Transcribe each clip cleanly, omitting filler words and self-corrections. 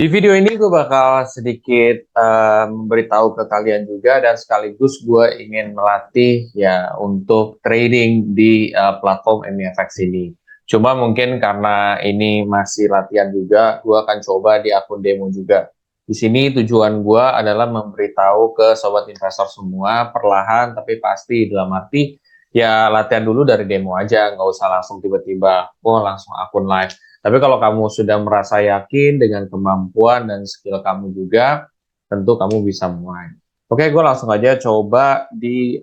Di video ini gue bakal sedikit memberitahu ke kalian juga dan sekaligus gue ingin melatih ya untuk trading di platform MEFX ini. Cuma mungkin karena ini masih latihan juga, gue akan coba di akun demo juga. Di sini tujuan gue adalah memberitahu ke sobat investor semua perlahan tapi pasti dalam arti ya latihan dulu dari demo aja, nggak usah langsung tiba-tiba, oh langsung akun live. Tapi kalau kamu sudah merasa yakin dengan kemampuan dan skill kamu juga, tentu kamu bisa mulai. Oke, gue langsung aja coba di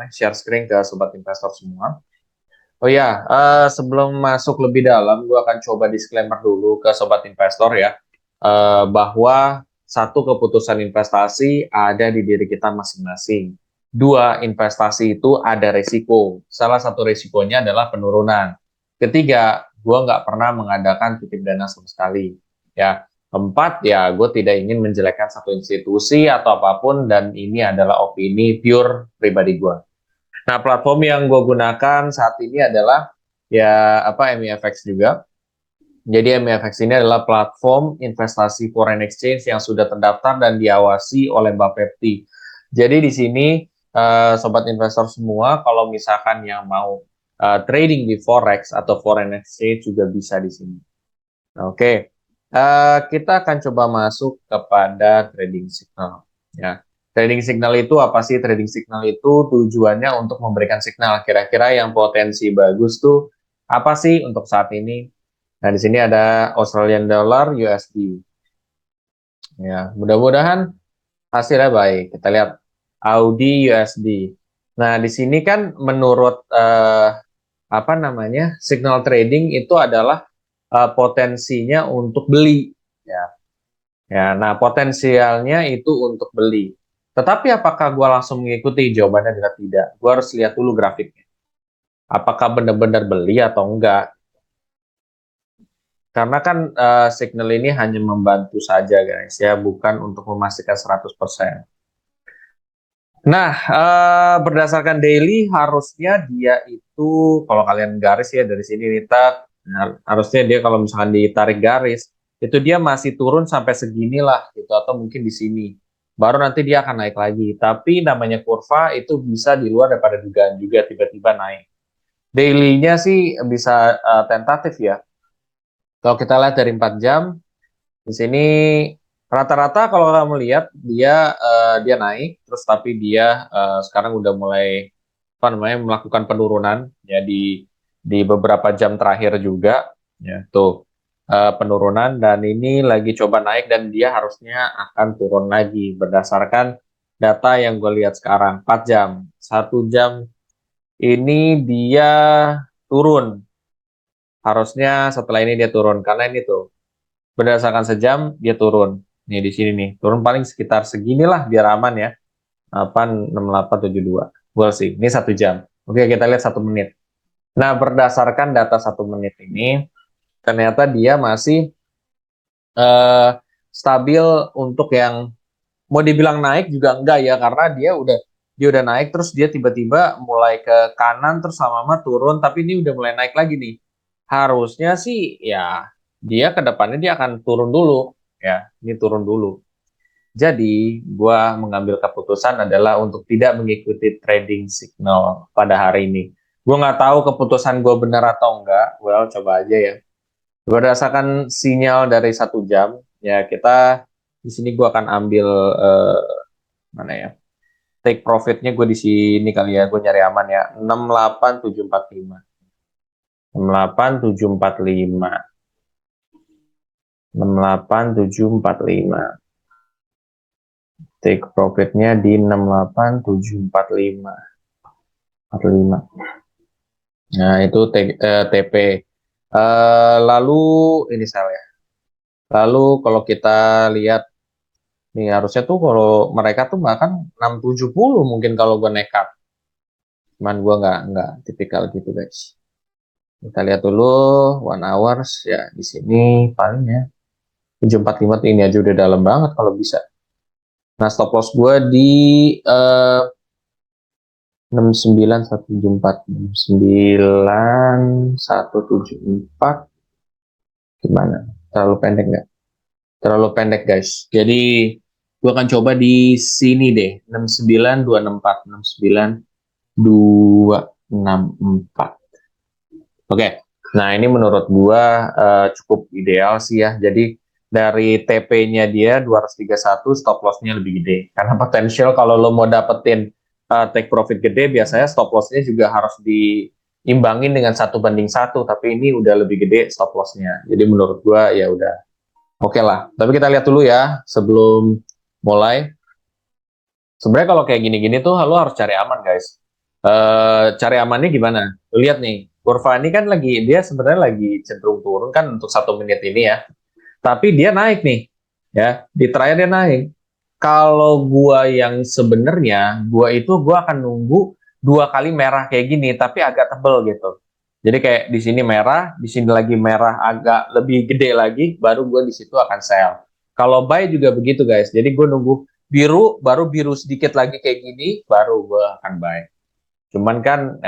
share screen ke sobat investor semua. Oh ya, sebelum masuk lebih dalam, gue akan coba disclaimer dulu ke sobat investor ya, bahwa satu keputusan investasi ada di diri kita masing-masing. Dua, investasi itu ada resiko. Salah satu resikonya adalah penurunan. Ketiga, gue nggak pernah mengadakan titip dana sama sekali. Ya, keempat, ya gue tidak ingin menjelekkan satu institusi atau apapun dan ini adalah opini pure pribadi gue. Nah, platform yang gue gunakan saat ini adalah ya MEFX juga. Jadi MEFX ini adalah platform investasi foreign exchange yang sudah terdaftar dan diawasi oleh Bapepti. Jadi di sini sobat investor semua, kalau misalkan yang mau trading di forex atau foreign exchange juga bisa di sini. Oke, kita akan coba masuk kepada trading signal. Ya, trading signal itu apa sih? Trading signal itu tujuannya untuk memberikan signal kira-kira yang potensi bagus tuh apa sih untuk saat ini? Nah, di sini ada Australian Dollar, USD. Ya, mudah-mudahan hasilnya baik. Kita lihat Audi USD. Nah, di sini kan menurut signal trading itu adalah potensinya untuk beli. Ya, ya. Nah, potensialnya itu untuk beli. Tetapi apakah gue langsung mengikuti? Jawabannya adalah tidak. Gue harus lihat dulu grafiknya. Apakah benar-benar beli atau enggak? Karena kan signal ini hanya membantu saja guys ya, bukan untuk memastikan 100%. Nah, berdasarkan daily harusnya dia itu kalau kalian garis ya dari sini Rita, harusnya dia kalau misalkan ditarik garis itu dia masih turun sampai segini lah gitu atau mungkin di sini. Baru nanti dia akan naik lagi. Tapi namanya kurva itu bisa di luar daripada dugaan juga tiba-tiba naik. Daily-nya sih bisa tentatif ya. Kalau kita lihat dari 4 jam, di sini rata-rata kalau kamu lihat dia naik, terus tapi dia sekarang udah mulai melakukan penurunan ya di beberapa jam terakhir juga ya tuh penurunan dan ini lagi coba naik dan dia harusnya akan turun lagi berdasarkan data yang gue lihat sekarang 4 jam. 1 jam ini dia turun. Harusnya setelah ini dia turun karena ini tuh berdasarkan sejam dia turun. Nih di sini nih, turun paling sekitar seginilah biar aman ya. 86872. We'll see. Ini 1 jam. Oke, kita lihat 1 menit. Nah, berdasarkan data 1 menit ini, ternyata dia masih eh, stabil untuk yang mau dibilang naik juga enggak ya, karena dia udah naik terus dia tiba-tiba mulai ke kanan terus lama-lama turun, tapi ini udah mulai naik lagi nih. Harusnya sih ya dia ke depannya dia akan turun dulu ya, ini turun dulu. Jadi, gua mengambil keputusan adalah untuk tidak mengikuti trading signal pada hari ini. Gua nggak tahu keputusan gue benar atau enggak. Well, coba aja ya. Berdasarkan sinyal dari 1 jam, ya kita di sini gua akan ambil mana ya? Take profitnya gue di sini kali ya. Gue nyari aman ya. 68745. 68745. 68745. Take profitnya di 68745. 45. Nah, itu TP. Lalu ini saya. Lalu kalau kita lihat nih harusnya tuh kalau mereka tuh bahkan 670 mungkin kalau gue nekat. Cuman gue nggak tipikal gitu guys. Kita lihat dulu 1 hours ya di sini paling ya 745 tuh ini aja udah dalam banget kalau bisa. Nah, stop loss gue di 69174 69174 gimana? Terlalu pendek nggak? Terlalu pendek guys. Jadi gua akan coba di sini deh. 69264, 69264. Oke. Nah, ini menurut gua cukup ideal sih ya. Jadi dari TP-nya dia 231, stop loss-nya lebih gede. Karena potensial kalau lo mau dapetin take profit gede, biasanya stop loss-nya juga harus diimbangin dengan 1:1. Tapi ini udah lebih gede stop loss-nya. Jadi menurut gua ya udah oke lah. Tapi kita lihat dulu ya sebelum mulai. Sebenarnya kalau kayak gini-gini tuh lo harus cari aman guys. Cari amannya gimana? Lihat nih, kurva ini kan lagi dia sebenarnya lagi cenderung turun kan untuk 1 menit ini ya. Tapi dia naik nih, ya di terakhir dia naik. Kalau gua yang sebenarnya, gua akan nunggu 2 kali merah kayak gini, tapi agak tebel gitu. Jadi kayak di sini merah, di sini lagi merah agak lebih gede lagi, baru gua di situ akan sell. Kalau buy juga begitu guys. Jadi gua nunggu biru, baru biru sedikit lagi kayak gini, baru gua akan buy. Cuman kan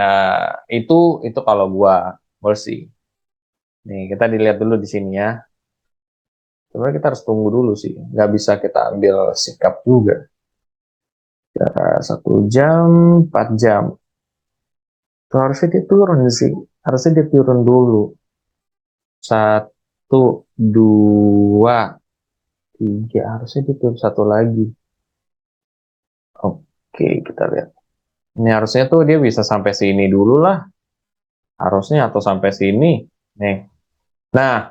itu kalau gua we'll see. Nih kita dilihat dulu di sini ya. Sebenarnya kita harus tunggu dulu sih, nggak bisa kita ambil sikap juga. Cara 1 jam, 4 jam. Tuh, harusnya dia turun sih, harusnya dia turun dulu. 1, 2, 3, harusnya dia turun satu lagi. Oke, kita lihat. Ini harusnya tuh dia bisa sampai sini dulu lah, harusnya atau sampai sini. Nih, nah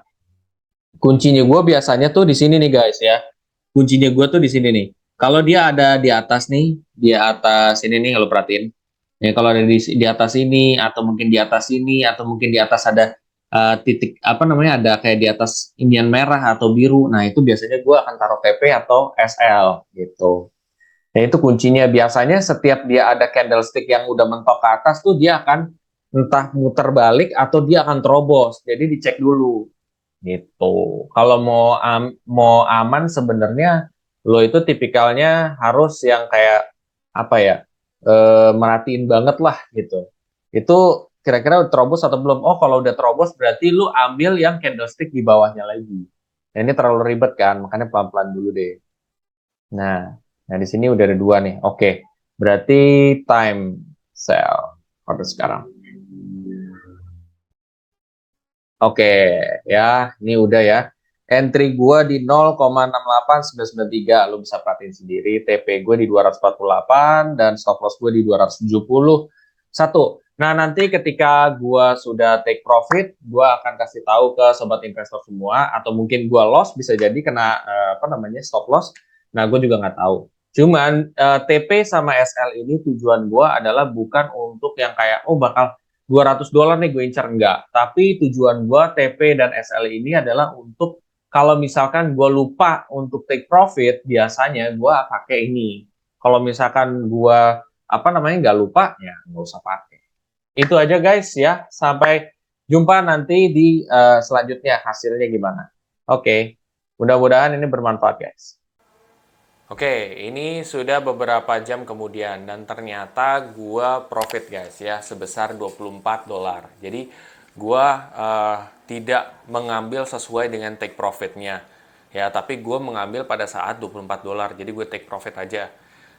kuncinya gue biasanya tuh di sini nih guys ya. Kuncinya gue tuh di sini nih. Kalau dia ada di atas nih, di atas ini nih kalau perhatiin. Ya, kalau ada di atas ini atau mungkin di atas ini atau mungkin di atas ada titik apa namanya ada kayak di atas inian merah atau biru. Nah, itu biasanya gue akan taruh TP atau SL gitu. Nah, itu kuncinya biasanya setiap dia ada candlestick yang udah mentok ke atas tuh dia akan entah muter balik atau dia akan terobos. Jadi dicek dulu gitu. Kalau mau aman sebenarnya lo itu tipikalnya harus yang kayak apa ya? Merhatiin banget lah gitu. Itu kira-kira udah terobos atau belum? Oh, kalau udah terobos berarti lu ambil yang candlestick di bawahnya lagi. Nah, ini terlalu ribet kan, makanya pelan-pelan dulu deh. Nah, nah di sini udah ada 2 nih. Oke. Berarti time sell order sekarang. Oke, ya, ini udah ya. Entry gue di 0,68993, lo bisa perhatiin sendiri. TP gue di 248 dan stop loss gue di 271. Nah, nanti ketika gue sudah take profit, gue akan kasih tahu ke sobat investor semua, atau mungkin gue loss, bisa jadi kena apa namanya stop loss. Nah, gue juga nggak tahu. Cuman TP sama SL ini tujuan gue adalah bukan untuk yang kayak, oh bakal $200 nih gue incar, enggak. Tapi tujuan gue TP dan SL ini adalah untuk kalau misalkan gue lupa untuk take profit, biasanya gue pakai ini. Kalau misalkan gue apa namanya nggak lupa, ya nggak usah pakai. Itu aja guys ya. Sampai jumpa nanti di selanjutnya hasilnya gimana. Oke, mudah-mudahan ini bermanfaat guys. Oke, ini sudah beberapa jam kemudian dan ternyata gua profit guys ya sebesar $24. Jadi gua tidak mengambil sesuai dengan take profitnya ya, tapi gua mengambil pada saat $24. Jadi gue take profit aja.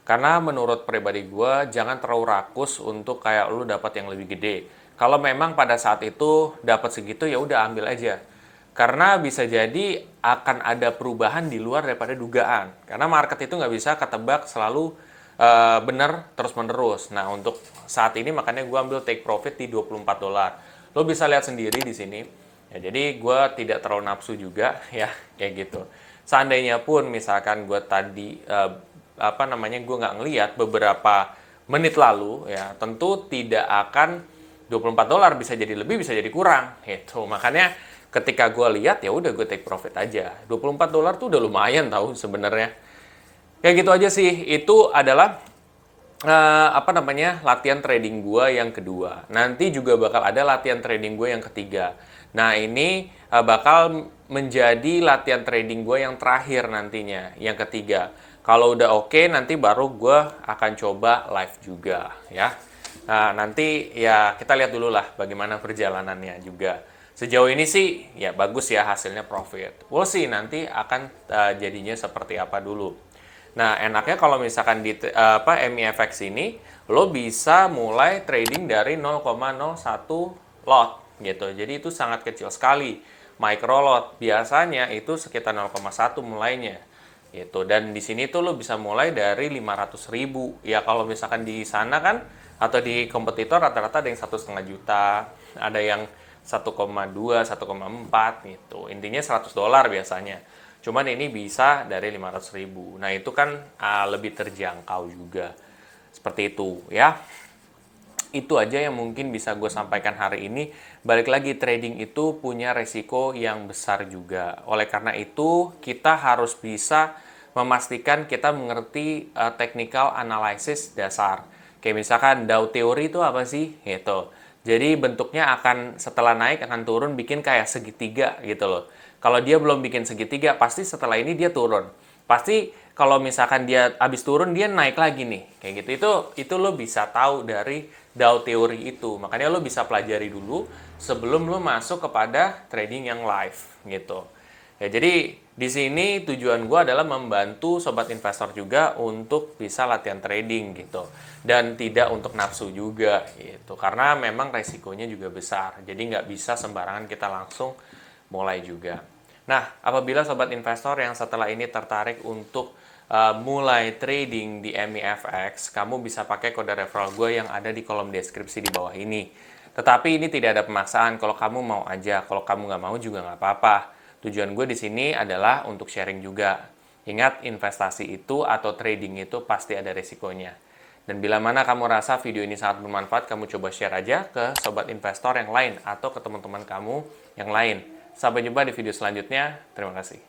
Karena menurut pribadi gua jangan terlalu rakus untuk kayak lu dapat yang lebih gede. Kalau memang pada saat itu dapat segitu ya udah ambil aja. Karena bisa jadi akan ada perubahan di luar daripada dugaan. Karena market itu nggak bisa ketebak selalu benar terus-menerus. Nah, untuk saat ini makanya gue ambil take profit di $24. Lo bisa lihat sendiri di sini. Ya, jadi gue tidak terlalu nafsu juga ya, kayak gitu. Seandainya pun misalkan gue tadi apa namanya gue nggak ngelihat beberapa menit lalu ya, tentu tidak akan $24 bisa jadi lebih bisa jadi kurang gitu. Makanya ketika gue lihat ya udah gue take profit aja. $24 tuh udah lumayan tahu sebenarnya. Kayak gitu aja sih. Itu adalah apa namanya latihan trading gue yang kedua. Nanti juga bakal ada latihan trading gue yang ketiga. Nah ini bakal menjadi latihan trading gue yang terakhir nantinya, yang ketiga. Kalau udah oke, nanti baru gue akan coba live juga ya. Nah nanti ya kita lihat dulu lah bagaimana perjalanannya juga. Sejauh ini sih ya bagus ya hasilnya profit. We'll see nanti akan jadinya seperti apa dulu. Nah, enaknya kalau misalkan di MEFX ini lo bisa mulai trading dari 0,01 lot gitu. Jadi itu sangat kecil sekali. Micro lot biasanya itu sekitar 0,1 mulainya gitu. Dan di sini tuh lo bisa mulai dari 500.000. Ya kalau misalkan di sana kan atau di kompetitor rata-rata ada yang 1,5 juta, ada yang 1,2, 1,4 gitu. Intinya $100 biasanya. Cuman ini bisa dari 500.000. Nah, itu kan lebih terjangkau juga. Seperti itu ya. Itu aja yang mungkin bisa gue sampaikan hari ini. Balik lagi, trading itu punya resiko yang besar juga. Oleh karena itu, kita harus bisa memastikan kita mengerti technical analysis dasar. Kayak misalkan Dow teori itu apa sih? Gitu. Jadi bentuknya akan setelah naik akan turun bikin kayak segitiga gitu loh. Kalau dia belum bikin segitiga, pasti setelah ini dia turun. Pasti kalau misalkan dia habis turun dia naik lagi nih. Kayak gitu. Itu lo bisa tahu dari Dow teori itu. Makanya lo bisa pelajari dulu sebelum lo masuk kepada trading yang live gitu. Ya, jadi di sini tujuan gue adalah membantu sobat investor juga untuk bisa latihan trading gitu. Dan tidak untuk nafsu juga gitu. Karena memang resikonya juga besar. Jadi nggak bisa sembarangan kita langsung mulai juga. Nah, apabila sobat investor yang setelah ini tertarik untuk mulai trading di MEFX, kamu bisa pakai kode referral gue yang ada di kolom deskripsi di bawah ini. Tetapi ini tidak ada pemaksaan. Kalau kamu mau aja, kalau kamu nggak mau juga nggak apa-apa. Tujuan gue di sini adalah untuk sharing juga. Ingat, investasi itu atau trading itu pasti ada resikonya. Dan bila mana kamu rasa video ini sangat bermanfaat, kamu coba share aja ke sobat investor yang lain atau ke teman-teman kamu yang lain. Sampai jumpa di video selanjutnya. Terima kasih.